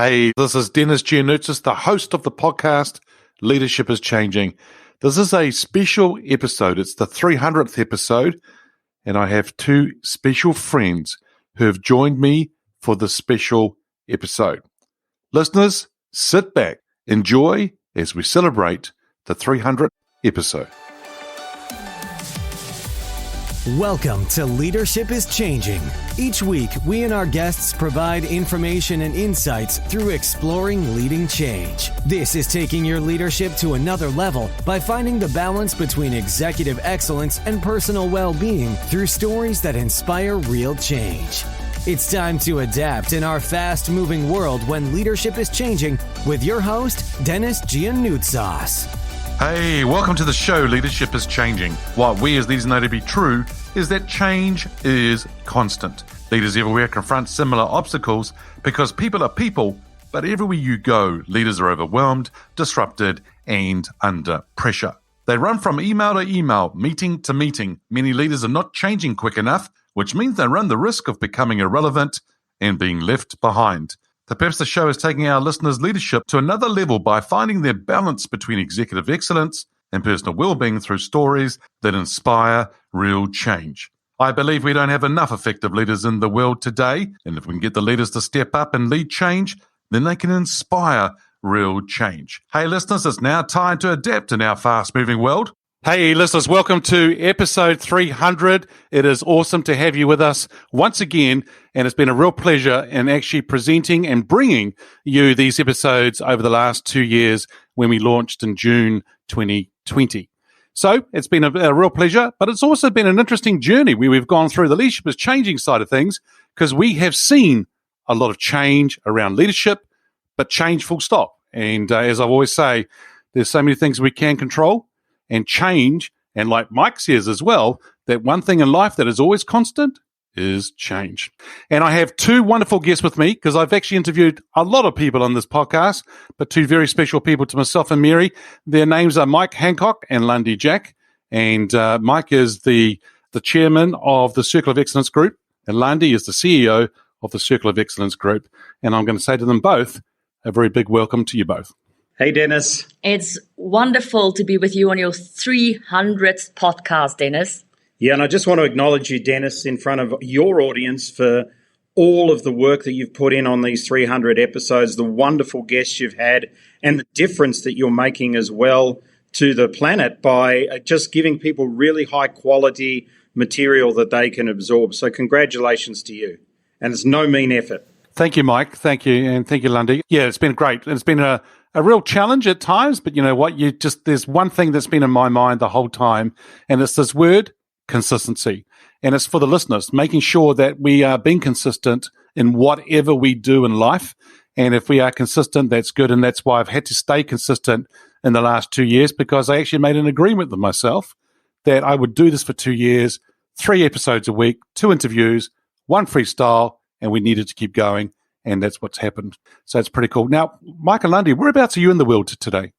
Hey, this is Dennis Giannoutzis, the host of the podcast, Leadership is Changing. This is a special episode. It's the 300th episode, and I have two special friends who have joined me for this special episode. Listeners, sit back, enjoy as we celebrate the 300th episode. Welcome to Leadership is Changing. Each week, we and our guests provide information and insights through exploring leading change. This is taking your leadership to another level by finding the balance between executive excellence and personal well-being through stories that inspire real change. It's time to adapt in our fast-moving world when leadership is changing with your host, Dennis Giannoutzis. Hey, welcome to the show, Leadership is Changing. What we as leaders know to be true is that change is constant. Leaders everywhere confront similar obstacles because people are people, but everywhere you go, leaders are overwhelmed, disrupted, and under pressure. They run from email to email, meeting to meeting. Many leaders are not changing quick enough, which means they run the risk of becoming irrelevant and being left behind. Perhaps the show is taking our listeners' leadership to another level by finding their balance between executive excellence and personal well-being through stories that inspire real change. I believe we don't have enough effective leaders in the world today, and if we can get the leaders to step up and lead change, then they can inspire real change. Hey listeners, it's now time to adapt in our fast-moving world. Hey listeners, welcome to episode 300. It is awesome to have you with us once again, and it's been a real pleasure in actually presenting and bringing you these episodes over the last 2 years when we launched in June 2020. So it's been a real pleasure, but it's also been an interesting journey where we've gone through the leadership is changing side of things because we have seen a lot of change around leadership, but change full stop. And as I always say, there's so many things we can control and change, and like Mike says as well, that one thing in life that is always constant is change. And I have two wonderful guests with me because I've actually interviewed a lot of people on this podcast, but two very special people to myself and Mary. Their names are Mike Handcock and Landi Jac. And Mike is the chairman of the Circle of Excellence Group, and Landi is the CEO of the Circle of Excellence Group. And I'm going to say to them both, a very big welcome to you both. Hey, Dennis. It's wonderful to be with you on your 300th podcast, Dennis. Yeah, and I just want to acknowledge you, Dennis, in front of your audience for all of the work that you've put in on these 300 episodes, the wonderful guests you've had, and the difference that you're making as well to the planet by just giving people really high-quality material that they can absorb. So congratulations to you. And it's no mean effort. Thank you, Mike. Thank you. And thank you, Landi. Yeah, it's been great. It's been a real challenge at times, but you know what? There's one thing that's been in my mind the whole time, and it's this word, consistency. And it's for the listeners, making sure that we are being consistent in whatever we do in life. And if we are consistent, that's good. And that's why I've had to stay consistent in the last 2 years, because I actually made an agreement with myself that I would do this for 2 years, 3 episodes a week, 2 interviews, 1 freestyle, and we needed to keep going. And that's what's happened. So it's pretty cool. Now, Mike and Landi, whereabouts are you in the world today?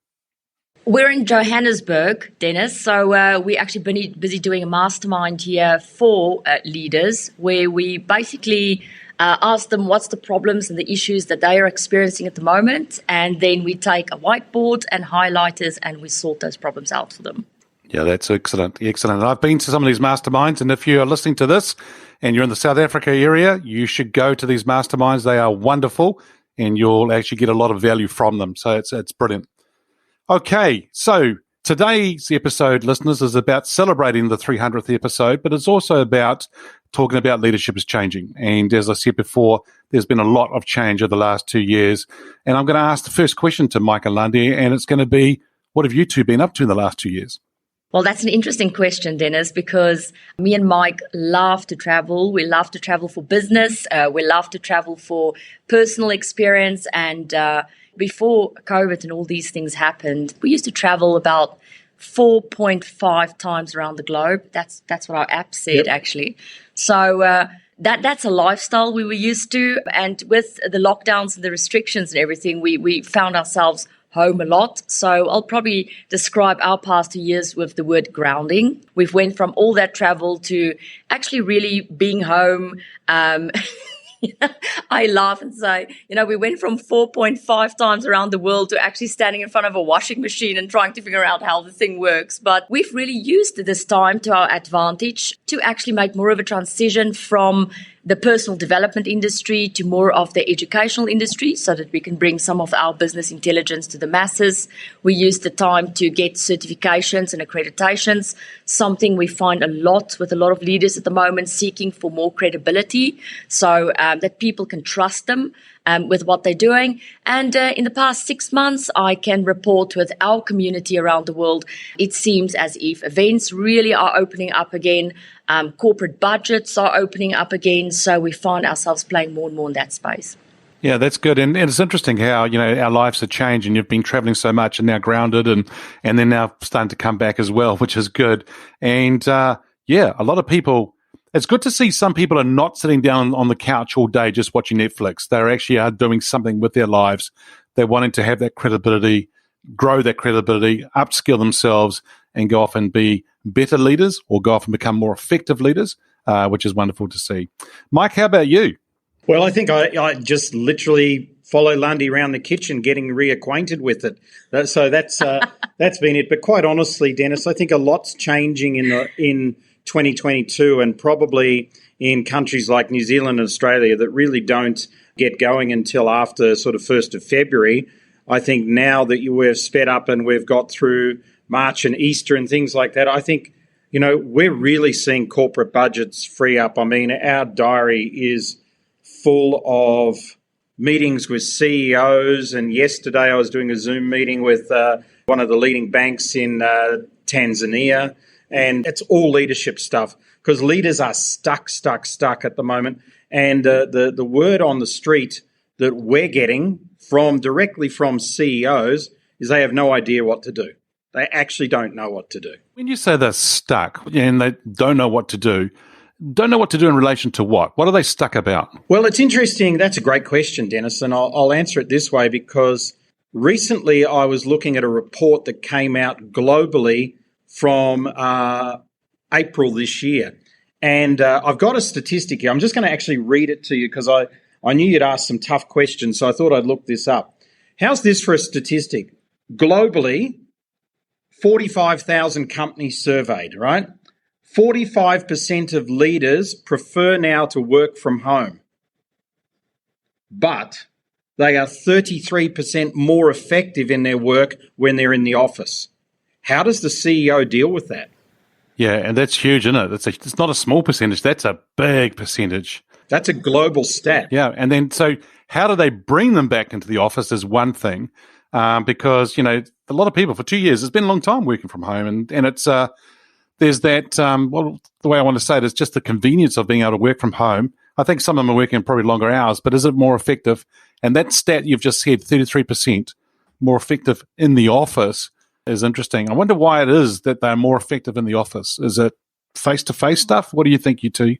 We're in Johannesburg, Dennis. So we're actually busy doing a mastermind here for leaders where we basically ask them what's the problems and the issues that they are experiencing at the moment. And then we take a whiteboard and highlighters and we sort those problems out for them. Yeah, that's excellent. Excellent. I've been to some of these masterminds, and if you are listening to this and you're in the South Africa area, you should go to these masterminds. They are wonderful, and you'll actually get a lot of value from them. So it's brilliant. Okay, so today's episode, listeners, is about celebrating the 300th episode, but it's also about talking about leadership is changing. And as I said before, there's been a lot of change over the last 2 years. And I'm going to ask the first question to Mike and Landi, and it's going to be, what have you two been up to in the last 2 years? Well, that's an interesting question, Dennis, because me and Mike love to travel. We love to travel for business. We love to travel for personal experience. And before COVID and all these things happened, we used to travel about 4.5 times around the globe. That's what our app said, actually. So that's a lifestyle we were used to. And with the lockdowns and the restrictions and everything, we found ourselves home a lot. So I'll probably describe our past 2 years with the word grounding. We've went from all that travel to actually really being home, I laugh and say, we went from 4.5 times around the world to actually standing in front of a washing machine and trying to figure out how the thing works. But we've really used this time to our advantage to actually make more of a transition from the personal development industry to more of the educational industry so that we can bring some of our business intelligence to the masses. We use the time to get certifications and accreditations, something we find a lot with a lot of leaders at the moment seeking for more credibility so that people can trust them with what they're doing. And in the past 6 months, I can report with our community around the world, it seems as if events really are opening up again. Corporate budgets are opening up again. So we find ourselves playing more and more in that space. Yeah, that's good. And it's interesting how, our lives have changed and you've been traveling so much and now grounded and then now starting to come back as well, which is good. And a lot of people, it's good to see some people are not sitting down on the couch all day just watching Netflix. They actually are doing something with their lives. They're wanting to have that credibility, grow that credibility, upskill themselves and go off and be better leaders or go off and become more effective leaders, which is wonderful to see. Mike, how about you? Well, I think I just literally follow Landi around the kitchen, getting reacquainted with it. So that's been it. But quite honestly, Dennis, I think a lot's changing in 2022 and probably in countries like New Zealand and Australia that really don't get going until after sort of 1st of February. I think now that we've sped up and we've got through March and Easter and things like that, I think, we're really seeing corporate budgets free up. I mean, our diary is full of meetings with CEOs. And yesterday I was doing a Zoom meeting with one of the leading banks in Tanzania. And it's all leadership stuff because leaders are stuck at the moment. And the word on the street that we're getting directly from CEOs is they have no idea what to do. They actually don't know what to do. When you say they're stuck and they don't know what to do in relation to what? What are they stuck about? Well, it's interesting. That's a great question, Dennis, and I'll answer it this way because recently I was looking at a report that came out globally from April this year. And I've got a statistic here. I'm just going to actually read it to you because I knew you'd ask some tough questions, so I thought I'd look this up. How's this for a statistic? Globally, 45,000 companies surveyed, right? 45% of leaders prefer now to work from home, but they are 33% more effective in their work when they're in the office. How does the CEO deal with that? Yeah, and that's huge, isn't it? It's not a small percentage. That's a big percentage. That's a global stat. Yeah, and then so how do they bring them back into the office is one thing, because, a lot of people for 2 years, it's been a long time working from home, and it's there's that, the way I want to say it is just the convenience of being able to work from home. I think some of them are working probably longer hours, but is it more effective? And that stat you've just said, 33% more effective in the office, is interesting. I wonder why it is that they're more effective in the office. Is it face-to-face stuff? What do you think, you two?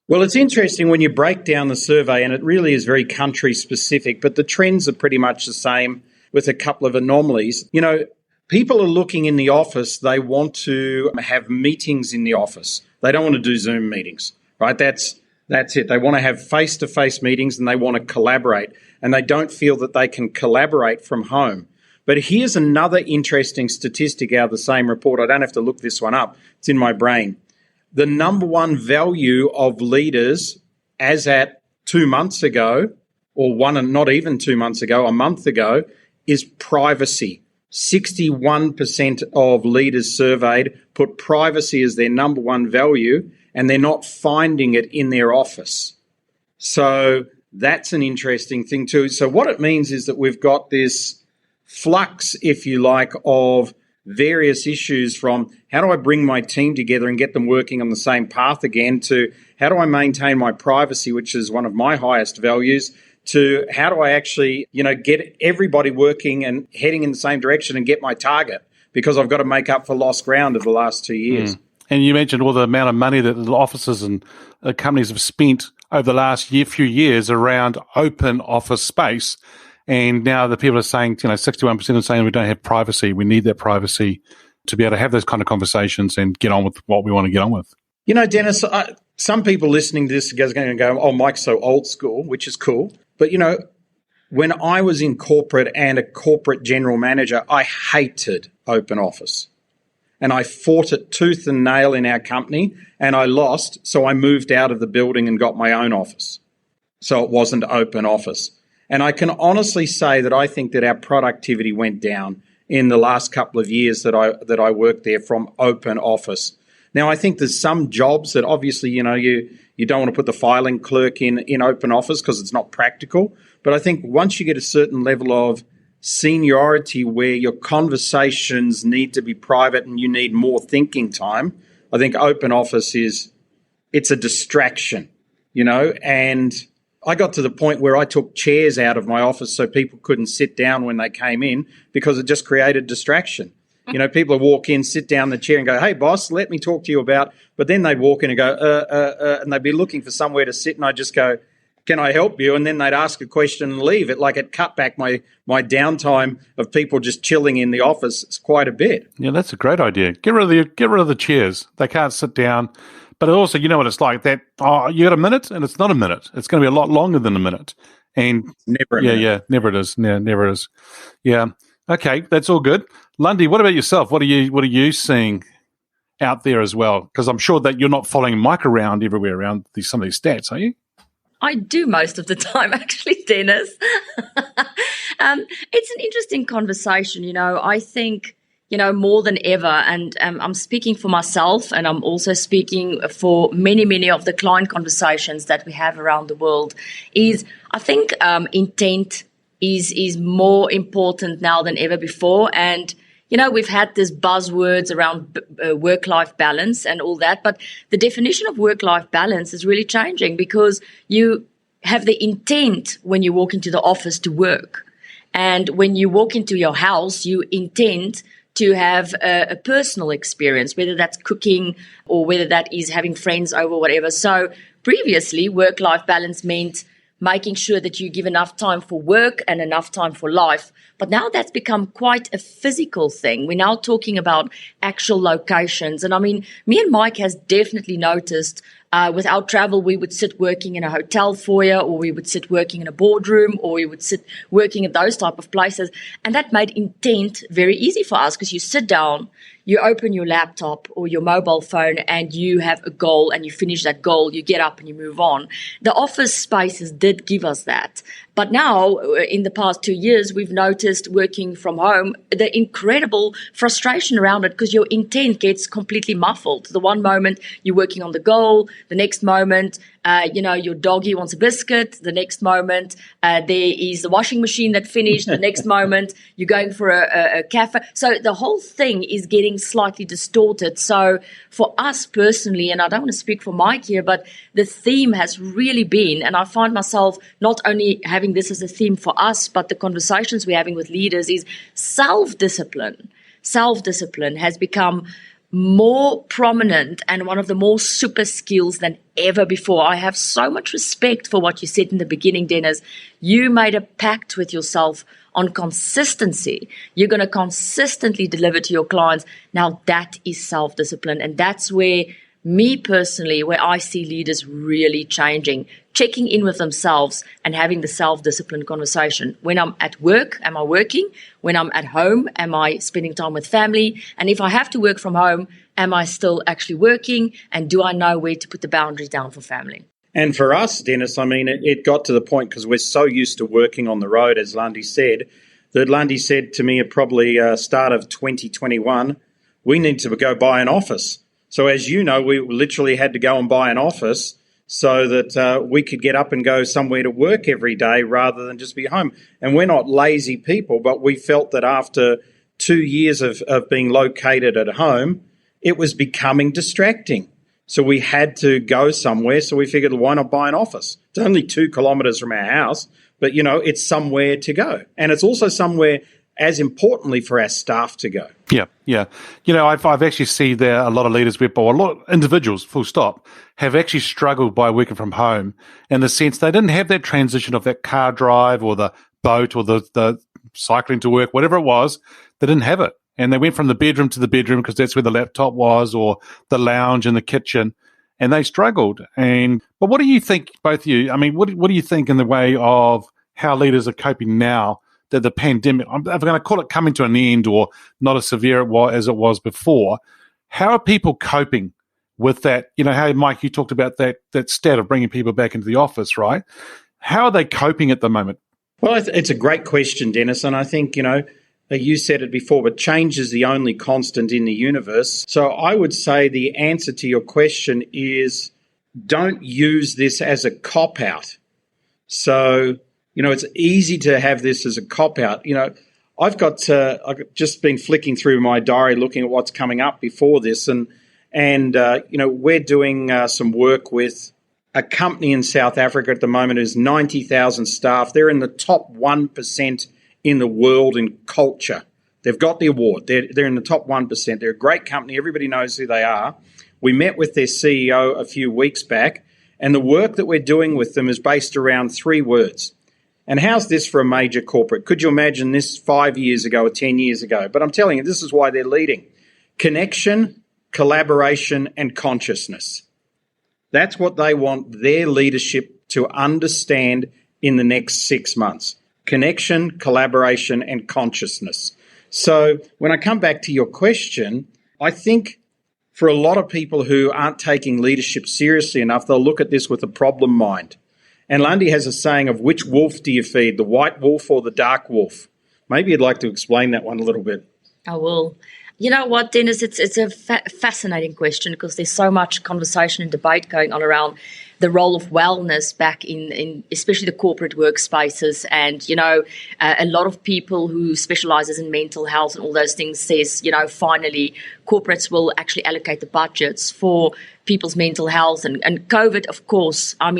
Well, it's interesting when you break down the survey, and it really is very country-specific, but the trends are pretty much the same with a couple of anomalies. People are looking in the office, they want to have meetings in the office. They don't want to do Zoom meetings, right? That's it. They want to have face-to-face meetings and they want to collaborate, and they don't feel that they can collaborate from home. But here's another interesting statistic out of the same report. I don't have to look this one up. It's in my brain. The number one value of leaders as at 2 months ago, or not even 2 months ago, a month ago, is privacy. 61% of leaders surveyed put privacy as their number one value, and they're not finding it in their office. So that's an interesting thing too. So what it means is that we've got this flux, if you like, of various issues from how do I bring my team together and get them working on the same path again, to how do I maintain my privacy, which is one of my highest values, to how do I actually, get everybody working and heading in the same direction and get my target, because I've got to make up for lost ground of the last 2 years. And you mentioned all the amount of money that the offices and companies have spent over the last few years around open office space. And now the people are saying, 61% are saying we don't have privacy. We need that privacy to be able to have those kind of conversations and get on with what we want to get on with. Dennis, some people listening to this are going to go, oh, Mike's so old school, which is cool. But, when I was in corporate and a corporate general manager, I hated open office. And I fought it tooth and nail in our company, and I lost, so I moved out of the building and got my own office. So it wasn't open office. And I can honestly say that I think that our productivity went down in the last couple of years that I worked there from open office. Now, I think there's some jobs that obviously, you don't want to put the filing clerk in open office because it's not practical. But I think once you get a certain level of seniority where your conversations need to be private and you need more thinking time, I think open office it's a distraction, and I got to the point where I took chairs out of my office so people couldn't sit down when they came in because it just created distraction. People would walk in, sit down in the chair and go, hey, boss, let me talk to you about, but then they'd walk in and go, and they'd be looking for somewhere to sit and I'd just go, can I help you? And then they'd ask a question and leave. It cut back my downtime of people just chilling in the office quite a bit. Yeah, that's a great idea. Get rid of the chairs. They can't sit down. But also, you know what it's like, that, you got a minute, and it's not a minute. It's going to be a lot longer than a minute. And never a minute. Yeah, never it is. Yeah, never it is. Yeah. Okay, that's all good. Landi, what about yourself? What are you seeing out there as well? Because I'm sure that you're not following Mike around everywhere around some of these stats, are you? I do most of the time, actually, Dennis. It's an interesting conversation. I think, more than ever, and I'm speaking for myself, and I'm also speaking for many, many of the client conversations that we have around the world, is I think intent is more important now than ever before. And we've had this buzzwords around work-life balance and all that, but the definition of work-life balance is really changing because you have the intent when you walk into the office to work. And when you walk into your house, you intend to have a personal experience, whether that's cooking or whether that is having friends over, whatever. So previously, work-life balance meant making sure that you give enough time for work and enough time for life. But now that's become quite a physical thing. We're now talking about actual locations. And I mean, me and Mike has definitely noticed with our travel, we would sit working in a hotel foyer, or we would sit working in a boardroom, or we would sit working at those type of places. And that made intent very easy for us because you sit down, you open your laptop or your mobile phone and you have a goal and you finish that goal, you get up and you move on. The office spaces did give us that. But now, in the past 2 years, we've noticed working from home, the incredible frustration around it because your intent gets completely muffled. The one moment you're working on the goal, the next moment, your doggy wants a biscuit. The next moment, there is the washing machine that finished. The next moment, you're going for a cafe. So the whole thing is getting slightly distorted. So for us personally, and I don't want to speak for Mike here, but the theme has really been, and I find myself not only having this as a theme for us, but the conversations we're having with leaders is self-discipline. Self-discipline has become more prominent and one of the more super skills than ever before. I have so much respect for what you said in the beginning, Dennis. You made a pact with yourself on consistency. You're going to consistently deliver to your clients. Now that is self-discipline. And that's where me personally, where I see leaders really changing, checking in with themselves and having the self-discipline conversation. When I'm at work, am I working? When I'm at home, am I spending time with family? And if I have to work from home, am I still actually working? And do I know where to put the boundaries down for family? And for us, Dennis, I mean, it got to the point because we're so used to working on the road, as Landi said, that Landi said to me at probably start of 2021, we need to go buy an office. So as you know, we literally had to go and buy an office so that we could get up and go somewhere to work every day rather than just be home. And we're not lazy people, but we felt that after 2 years of being located at home, it was becoming distracting. So we had to go somewhere. So we figured, why not buy an office? It's only 2 kilometres from our house, but, it's somewhere to go. And it's also somewhere, as importantly, for our staff to go. Yeah. I've actually seen there a lot of leaders, or a lot of individuals, full stop, have actually struggled by working from home in the sense they didn't have that transition of that car drive or the boat or the cycling to work, whatever it was, they didn't have it. And they went from the bedroom to the bedroom because that's where the laptop was, or the lounge in the kitchen. and they struggled. But what do you think, both of you? I mean, what do you think in the way of how leaders are coping now that the pandemic, I'm going to call it coming to an end or not as severe as it was before? How are people coping with that? You know, how, Mike, you talked about that stat of bringing people back into the office, right? How are they coping at the moment? Well, it's a great question, Dennis. And I think, you said it before, but change is the only constant in the universe. So I would say the answer to your question is don't use this as a cop-out. So, it's easy to have this as a cop-out. I've just been flicking through my diary looking at what's coming up before this. And we're doing some work with a company in South Africa at the moment who's 90,000 staff. They're in the top 1% in the world in culture. They've got the award. They're in the top 1%. They're a great company. Everybody knows who they are. We met with their CEO a few weeks back, and the work that we're doing with them is based around 3 words. And how's this for a major corporate? Could you imagine this 5 years ago or 10 years ago? But I'm telling you, this is why they're leading. Connection, collaboration, and consciousness. That's what they want their leadership to understand in the next 6 months. Connection, collaboration, and consciousness. So when I come back to your question, I think for a lot of people who aren't taking leadership seriously enough, they'll look at this with a problem mind. And Landi has a saying of which wolf do you feed, the white wolf or the dark wolf? Maybe you'd like to explain that one a little bit. I will. You know what, Dennis, it's a fascinating question because there's so much conversation and debate going on around the role of wellness back in especially the corporate workspaces. And, a lot of people who specializes in mental health and all those things says, finally, corporates will actually allocate the budgets for people's mental health. And COVID, of course, I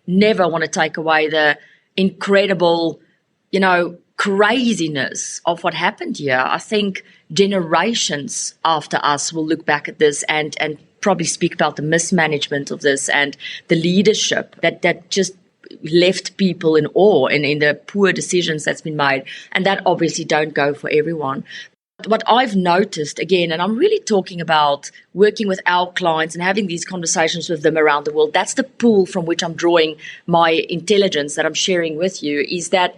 never want to take away the incredible, craziness of what happened here. I think generations after us will look back at this and probably speak about the mismanagement of this and the leadership that just left people in awe and in the poor decisions that's been made. And that obviously don't go for everyone. What I've noticed, again, and I'm really talking about working with our clients and having these conversations with them around the world, that's the pool from which I'm drawing my intelligence that I'm sharing with you, is that,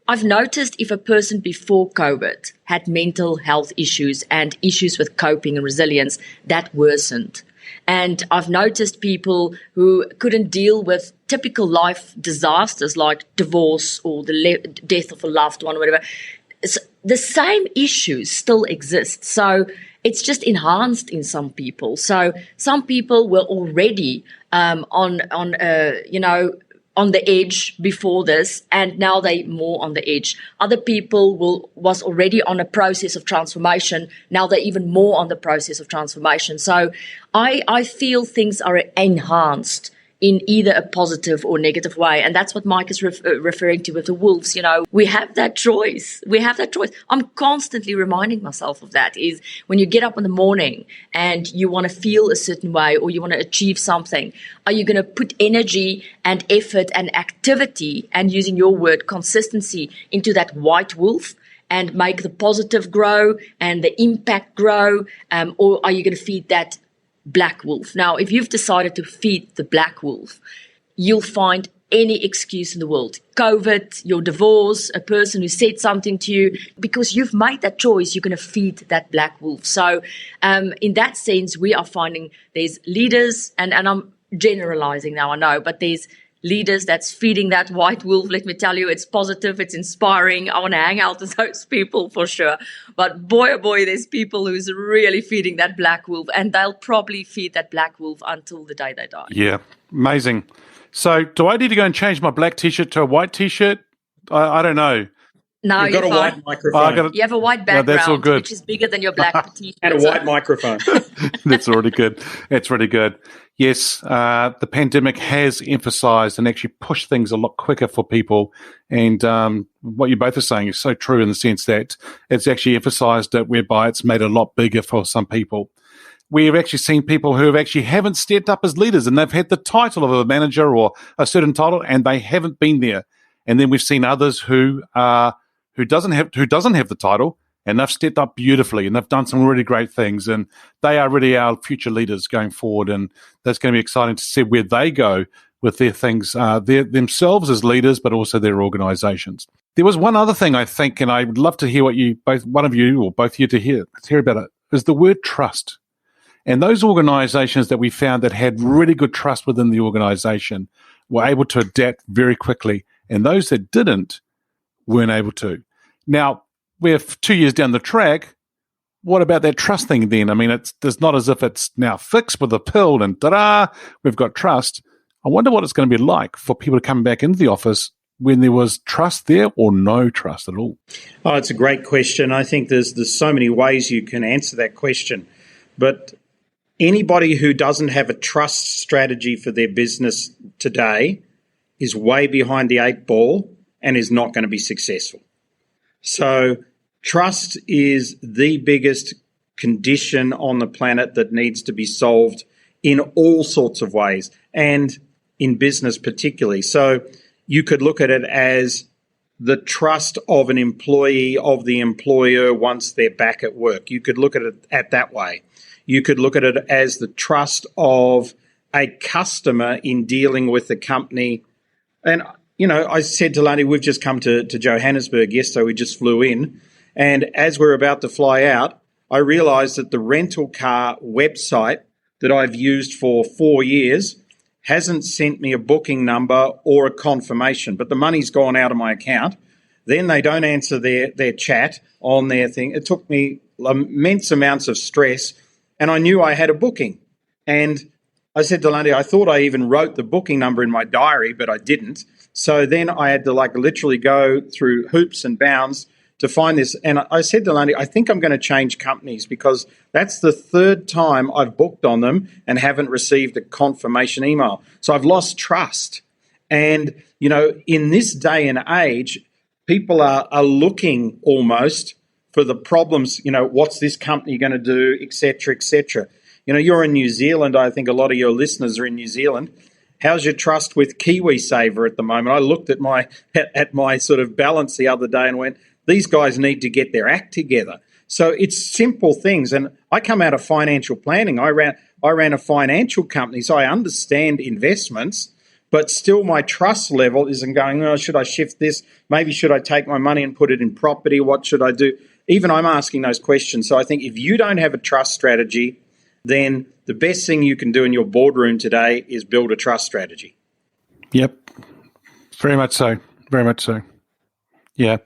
I've noticed if a person before COVID had mental health issues and issues with coping and resilience, that worsened. And I've noticed people who couldn't deal with typical life disasters like divorce or the death of a loved one or whatever. The same issues still exist. So it's just enhanced in some people. So some people were already on the edge before this, and now they more on the edge. Other people was already on a process of transformation. Now they're even more on the process of transformation. So I feel things are enhanced in either a positive or negative way. And that's what Mike is referring to with the wolves. We have that choice. I'm constantly reminding myself of that, is when you get up in the morning and you want to feel a certain way or you want to achieve something, are you going to put energy and effort and activity and, using your word, consistency into that white wolf and make the positive grow and the impact grow? Or are you going to feed that black wolf? Now, if you've decided to feed the black wolf, you'll find any excuse in the world. COVID, your divorce, a person who said something to you, because you've made that choice, you're going to feed that black wolf. So in that sense, we are finding there's leaders, and I'm generalizing now, I know, but there's leaders that's feeding that white wolf. Let me tell you, it's positive, it's inspiring. I want to hang out with those people for sure. But boy, oh boy, there's people who's really feeding that black wolf, and they'll probably feed that black wolf until the day they die. Yeah, amazing. So do I need to go and change my black T-shirt to a white T-shirt? I don't know. No, you've got a white microphone. You have a white background, that's all good. which is bigger than your black T-shirt. And a white microphone. That's already good. That's really good. Yes, the pandemic has emphasized and actually pushed things a lot quicker for people. And what you both are saying is so true in the sense that it's actually emphasized it, whereby it's made it a lot bigger for some people. We've actually seen people who haven't stepped up as leaders, and they've had the title of a manager or a certain title, and they haven't been there. And then we've seen others who doesn't have the title, and they've stepped up beautifully, and they've done some really great things, and they are really our future leaders going forward, and that's going to be exciting to see where they go with their things, themselves as leaders, but also their organizations. There was one other thing I think, and I would love to hear what you, both one of you or both of you to hear about it, is the word trust. And those organizations that we found that had really good trust within the organization were able to adapt very quickly, and those that didn't weren't able to. Now, we're 2 years down the track. What about that trust thing then? I mean, it's not as if it's now fixed with a pill and ta-da, we've got trust. I wonder what it's going to be like for people to come back into the office when there was trust there or no trust at all. Oh, it's a great question. I think there's so many ways you can answer that question. But anybody who doesn't have a trust strategy for their business today is way behind the eight ball and is not going to be successful. So trust is the biggest condition on the planet that needs to be solved in all sorts of ways, and in business particularly. So you could look at it as the trust of an employee of the employer once they're back at work. You could look at it that way. You could look at it as the trust of a customer in dealing with the company. And, you know, I said to Landi, we've just come to Johannesburg yesterday. We just flew in. And as we're about to fly out, I realized that the rental car website that I've used for 4 years hasn't sent me a booking number or a confirmation, but the money's gone out of my account. Then they don't answer their chat on their thing. It took me immense amounts of stress, and I knew I had a booking. And I said to Landi, I thought I even wrote the booking number in my diary, but I didn't. So then I had to literally go through hoops and bounds to find this. And I said to Landi, I think I'm going to change companies because that's the third time I've booked on them and haven't received a confirmation email. So I've lost trust. And, you know, in this day and age, people are looking almost for the problems, you know, what's this company going to do, et cetera, et cetera. You know, you're in New Zealand. I think a lot of your listeners are in New Zealand. How's your trust with KiwiSaver at the moment? I looked at my sort of balance the other day and went, these guys need to get their act together. So it's simple things. And I come out of financial planning. I ran a financial company, so I understand investments, but still my trust level isn't going, oh, should I shift this? Maybe should I take my money and put it in property? What should I do? Even I'm asking those questions. So I think if you don't have a trust strategy, then the best thing you can do in your boardroom today is build a trust strategy. Yep. Very much so. Very much so. Yeah.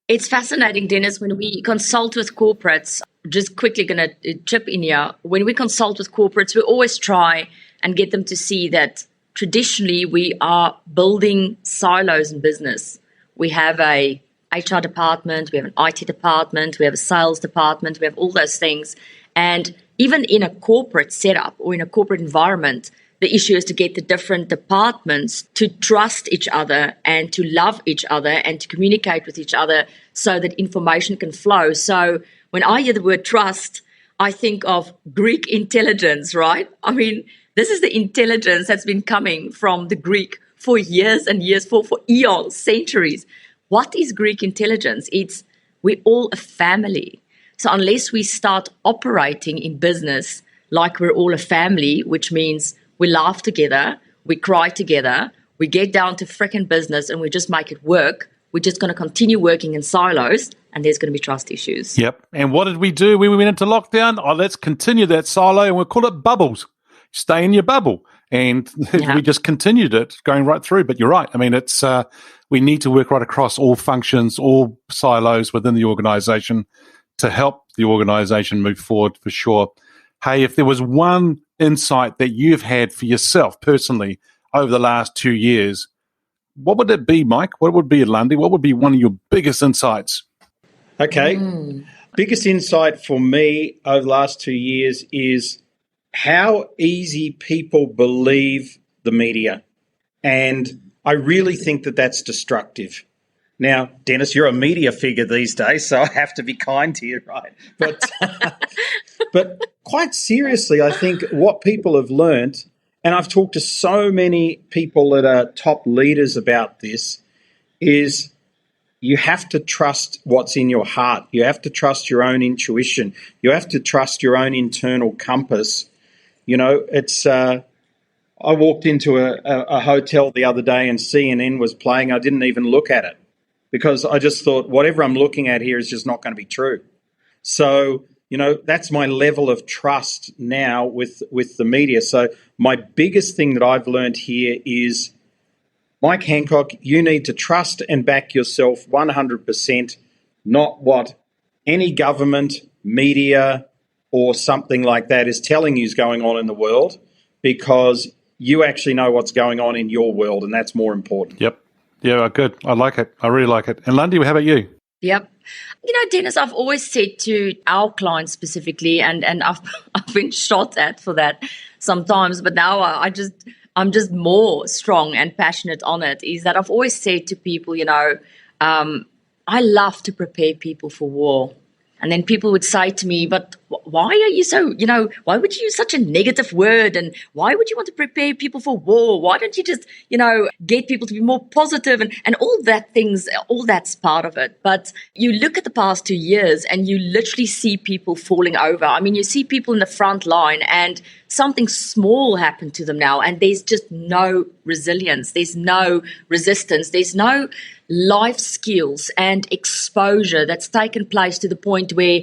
It's fascinating, Dennis, when we consult with corporates, just quickly going to chip in here. When we consult with corporates, we always try and get them to see that traditionally we are building silos in business. We have a HR department, we have an IT department, we have a sales department, we have all those things. And even in a corporate setup or in a corporate environment, the issue is to get the different departments to trust each other and to love each other and to communicate with each other so that information can flow. So when I hear the word trust, I think of Greek intelligence, right? I mean, this is the intelligence that's been coming from the Greek for years and years, for eons, centuries. What is Greek intelligence? It's we're all a family. So unless we start operating in business like we're all a family, which means we laugh together, we cry together, we get down to frickin' business and we just make it work. We're just going to continue working in silos and there's going to be trust issues. Yep. And what did we do when we went into lockdown? Oh, let's continue that silo and we'll call it bubbles. Stay in your bubble. And we just continued it going right through. But you're right. I mean, it's we need to work right across all functions, all silos within the organization to help the organization move forward for sure. Hey, if there was one insight that you've had for yourself personally over the last 2 years, what would it be, Mike? What would be, Landi? What would be one of your biggest insights? Okay. Biggest insight for me over the last 2 years is how easy people believe the media. And I really think that that's destructive. Now, Dennis, you're a media figure these days, so I have to be kind to you, right? But quite seriously, I think what people have learned, and I've talked to so many people that are top leaders about this, is you have to trust what's in your heart. You have to trust your own intuition. You have to trust your own internal compass. You know, it's. I walked into a hotel the other day and CNN was playing. I didn't even look at it because I just thought whatever I'm looking at here is just not going to be true. So, you know, that's my level of trust now with the media. So my biggest thing that I've learned here is, Mike Handcock, you need to trust and back yourself 100%, not what any government, media, or something like that is telling you is going on in the world, because you actually know what's going on in your world, and that's more important. Yep. Yeah, good. I like it. I really like it. And Landi, how about you? Yep. You know, Dennis, I've always said to our clients specifically, and I've been shot at for that sometimes, but now I'm just more strong and passionate on it, is that I've always said to people, you know, I love to prepare people for war. And then people would say to me, but why are you so, you know, why would you use such a negative word? And why would you want to prepare people for war? Why don't you just, you know, get people to be more positive and all that things, all that's part of it. But you look at the past 2 years and you literally see people falling over. I mean, you see people in the front line and something small happened to them now, and there's just no resilience. There's no resistance. There's no life skills and exposure that's taken place to the point where,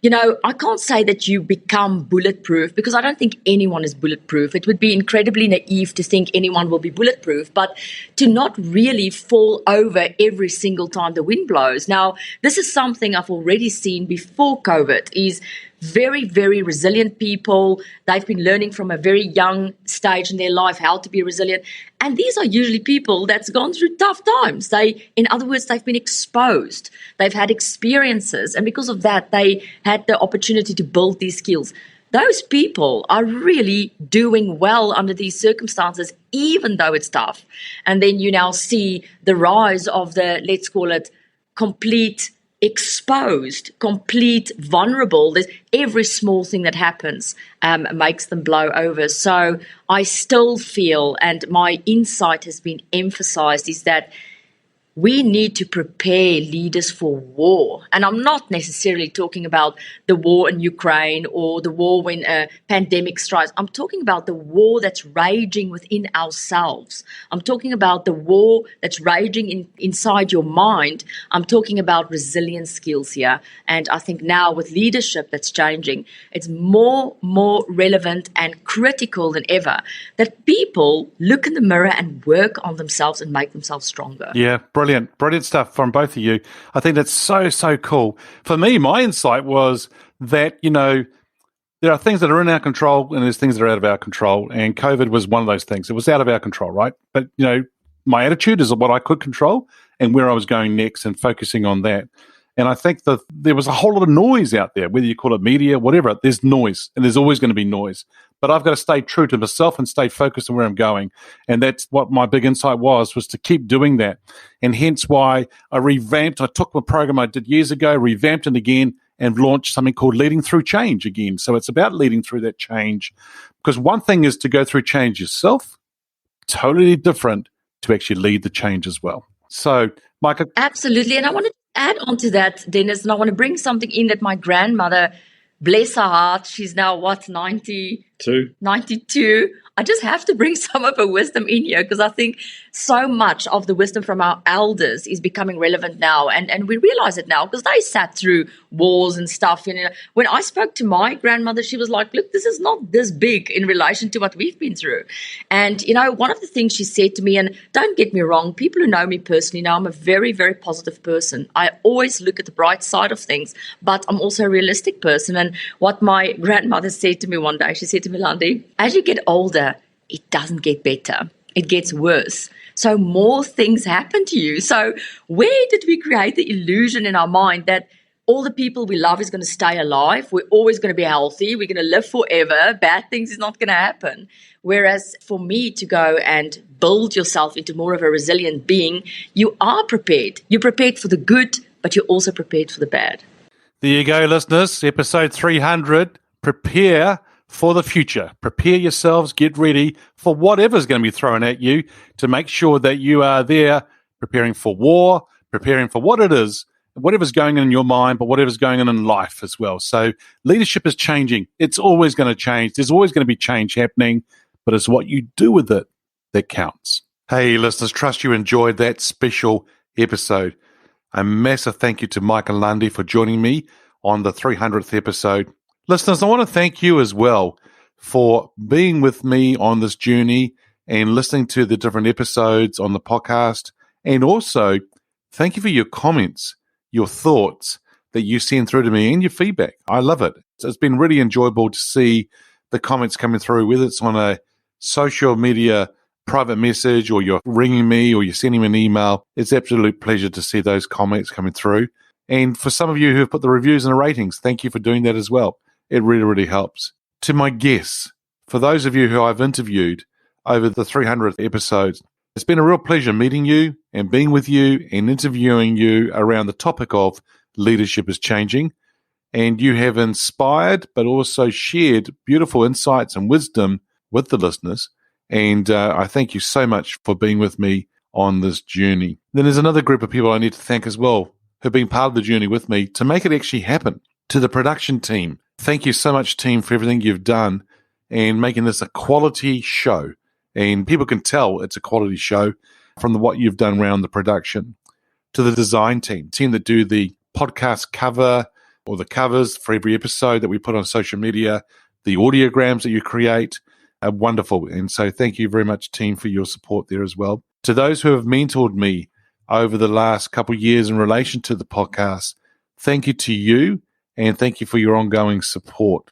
you know, I can't say that you become bulletproof, because I don't think anyone is bulletproof. It would be incredibly naive to think anyone will be bulletproof, but to not really fall over every single time the wind blows. Now, this is something I've already seen before COVID, is very, very resilient people. They've been learning from a very young stage in their life how to be resilient. And these are usually people that's gone through tough times. In other words, they've been exposed. They've had experiences. And because of that, they had the opportunity to build these skills. Those people are really doing well under these circumstances, even though it's tough. And then you now see the rise of the, let's call it, complete exposed, complete vulnerable. There's every small thing that happens makes them blow over. So I still feel, and my insight has been emphasized, is that we need to prepare leaders for war. And I'm not necessarily talking about the war in Ukraine or the war when a pandemic strikes. I'm talking about the war that's raging within ourselves. I'm talking about the war that's raging inside your mind. I'm talking about resilience skills here. And I think now with leadership that's changing, it's more relevant and critical than ever that people look in the mirror and work on themselves and make themselves stronger. Yeah, brilliant stuff from both of you. I think that's so cool. For me, my insight was that, you know, there are things that are in our control and there's things that are out of our control. And COVID was one of those things. It was out of our control, right? But, you know, my attitude is what I could control and where I was going next and focusing on that. And I think that there was a whole lot of noise out there, whether you call it media, whatever. There's noise, and there's always going to be noise. But I've got to stay true to myself and stay focused on where I'm going. And that's what my big insight was to keep doing that. And hence why I took the program I did years ago, revamped it again, and launched something called Leading Through Change again. So it's about leading through that change. Because one thing is to go through change yourself, totally different to actually lead the change as well. So, Micah. Absolutely. And I want to add on to that, Dennis, and I want to bring something in that my grandmother, bless her heart, she's now, 92. I just have to bring some of her wisdom in here, because I think so much of the wisdom from our elders is becoming relevant now. And we realize it now because they sat through wars and stuff. You know, when I spoke to my grandmother, she was like, look, this is not this big in relation to what we've been through. And, you know, one of the things she said to me, and don't get me wrong, people who know me personally know I'm a very, very positive person. I always look at the bright side of things, but I'm also a realistic person. And what my grandmother said to me one day, she said to me, Landi, as you get older, it doesn't get better. It gets worse. So more things happen to you. So where did we create the illusion in our mind that all the people we love is going to stay alive? We're always going to be healthy. We're going to live forever. Bad things is not going to happen. Whereas for me to go and build yourself into more of a resilient being, you are prepared. You're prepared for the good, but you're also prepared for the bad. There you go, listeners. Episode 300. Prepare for the future. Prepare yourselves, get ready for whatever's going to be thrown at you to make sure that you are there preparing for war, preparing for what it is, whatever's going on in your mind, but whatever's going on in life as well. So leadership is changing. It's always going to change. There's always going to be change happening, but it's what you do with it that counts. Hey, listeners, trust you enjoyed that special episode. A massive thank you to Mike and Landi for joining me on the 300th episode. Listeners, I want to thank you as well for being with me on this journey and listening to the different episodes on the podcast. And also, thank you for your comments, your thoughts that you send through to me and your feedback. I love it. So it's been really enjoyable to see the comments coming through, whether it's on a social media private message or you're ringing me or you're sending me an email. It's an absolute pleasure to see those comments coming through. And for some of you who have put the reviews and the ratings, thank you for doing that as well. It really, really helps. To my guests, for those of you who I've interviewed over the 300th episodes, it's been a real pleasure meeting you and being with you and interviewing you around the topic of leadership is changing. And you have inspired, but also shared beautiful insights and wisdom with the listeners. And I thank you so much for being with me on this journey. Then there's another group of people I need to thank as well who've been part of the journey with me to make it actually happen. To the production team, thank you so much, team, for everything you've done and making this a quality show. And people can tell it's a quality show from what you've done around the production. To the design team that do the podcast cover or the covers for every episode that we put on social media, the audiograms that you create are wonderful. And so thank you very much, team, for your support there as well. To those who have mentored me over the last couple of years in relation to the podcast, thank you to you and thank you for your ongoing support.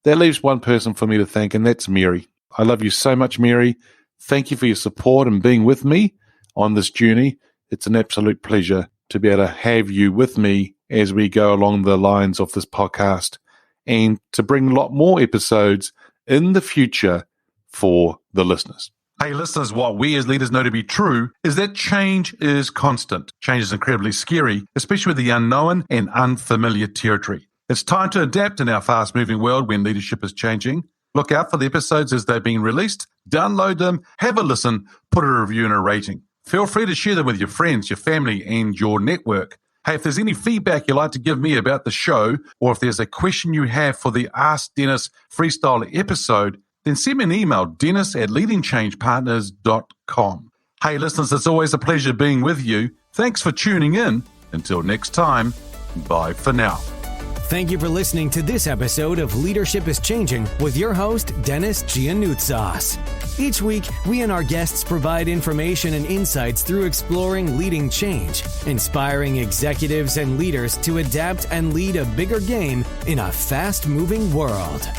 That leaves one person for me to thank, and that's Mary. I love you so much, Mary. Thank you for your support and being with me on this journey. It's an absolute pleasure to be able to have you with me as we go along the lines of this podcast and to bring a lot more episodes in the future for the listeners. Hey, listeners, what we as leaders know to be true is that change is constant. Change is incredibly scary, especially with the unknown and unfamiliar territory. It's time to adapt in our fast-moving world when leadership is changing. Look out for the episodes as they're being released. Download them, have a listen, put a review and a rating. Feel free to share them with your friends, your family, and your network. Hey, if there's any feedback you'd like to give me about the show, or if there's a question you have for the Ask Dennis Freestyle episode, then send me an email, dennis@leadingchangepartners.com. Hey, listeners, it's always a pleasure being with you. Thanks for tuning in. Until next time, bye for now. Thank you for listening to this episode of Leadership is Changing with your host, Dennis Giannoutsas. Each week, we and our guests provide information and insights through exploring leading change, inspiring executives and leaders to adapt and lead a bigger game in a fast-moving world.